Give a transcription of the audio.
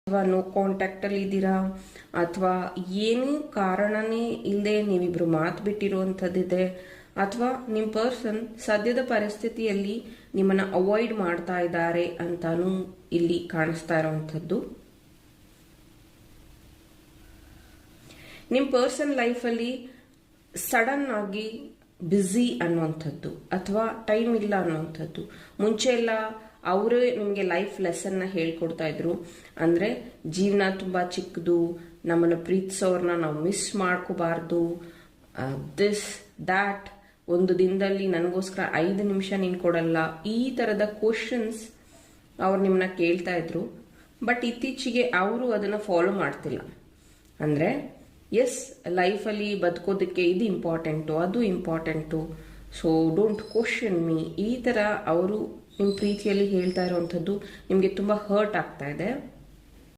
ಅಥವಾ ನೋ ಕಾಂಟ್ಯಾಕ್ಟಲ್ಲಿ ಇದ್ದೀರಾ, ಅಥವಾ ಏನೂ ಕಾರಣನೇ ಇಲ್ಲದೆ ನೀವಿಬ್ರು ಮಾತು ಬಿಟ್ಟಿರುವಂಥದ್ದಿದೆ, ಅಥವಾ ನಿಮ್ಮ ಪರ್ಸನ್ ಸದ್ಯದ ಪರಿಸ್ಥಿತಿಯಲ್ಲಿ ನಿಮ್ಮನ್ನ ಅವಾಯ್ಡ್ ಮಾಡ್ತಾ ಇದ್ದಾರೆ ಅಂತಾನೂ ಇಲ್ಲಿ ಕಾಣಿಸ್ತಾ ಇರೋವಂಥದ್ದು. ನಿಮ್ಮ ಪರ್ಸನ್ ಲೈಫಲ್ಲಿ ಸಡನ್ ಆಗಿ ಬ್ಯುಸಿ ಅನ್ನುವಂಥದ್ದು ಅಥವಾ ಟೈಮ್ ಇಲ್ಲ ಅನ್ನುವಂಥದ್ದು. ಮುಂಚೆ ಎಲ್ಲ ಅವರೇ ನಿಮಗೆ ಲೈಫ್ ಲೆಸನ್ನ ಹೇಳ್ಕೊಡ್ತಾ ಇದ್ರು. ಅಂದರೆ ಜೀವನ ತುಂಬ ಚಿಕ್ಕದು, ನಮ್ಮನ್ನು ಪ್ರೀತಿಸೋರ್ನ ನಾವು ಮಿಸ್ ಮಾಡ್ಕೋಬಾರ್ದು, ದಿಸ್ ದ್ಯಾಟ್, ಒಂದು ದಿನದಲ್ಲಿ ನನಗೋಸ್ಕರ 5 ನಿಮಿಷ ನೀನು ಕೊಡಲ್ಲ, ಈ ಥರದ ಕ್ವಶನ್ಸ್ ಅವ್ರು ನಿಮ್ಮನ್ನ ಕೇಳ್ತಾ ಇದ್ರು. ಬಟ್ ಇತ್ತೀಚೆಗೆ ಅವರು ಅದನ್ನು ಫಾಲೋ ಮಾಡ್ತಿಲ್ಲ. ಅಂದರೆ ಎಸ್, ಲೈಫಲ್ಲಿ ಬದುಕೋದಕ್ಕೆ ಇದು ಇಂಪಾರ್ಟೆಂಟು, ಅದು important, so don't question me, ಈ ಥರ ಅವರು ನಿಮ್ಮ ಪ್ರೀತಿಯಲ್ಲಿ ಹೇಳ್ತಾ ಇರೋವಂಥದ್ದು ನಿಮಗೆ ತುಂಬ ಹರ್ಟ್ ಆಗ್ತಾ ಇದೆ.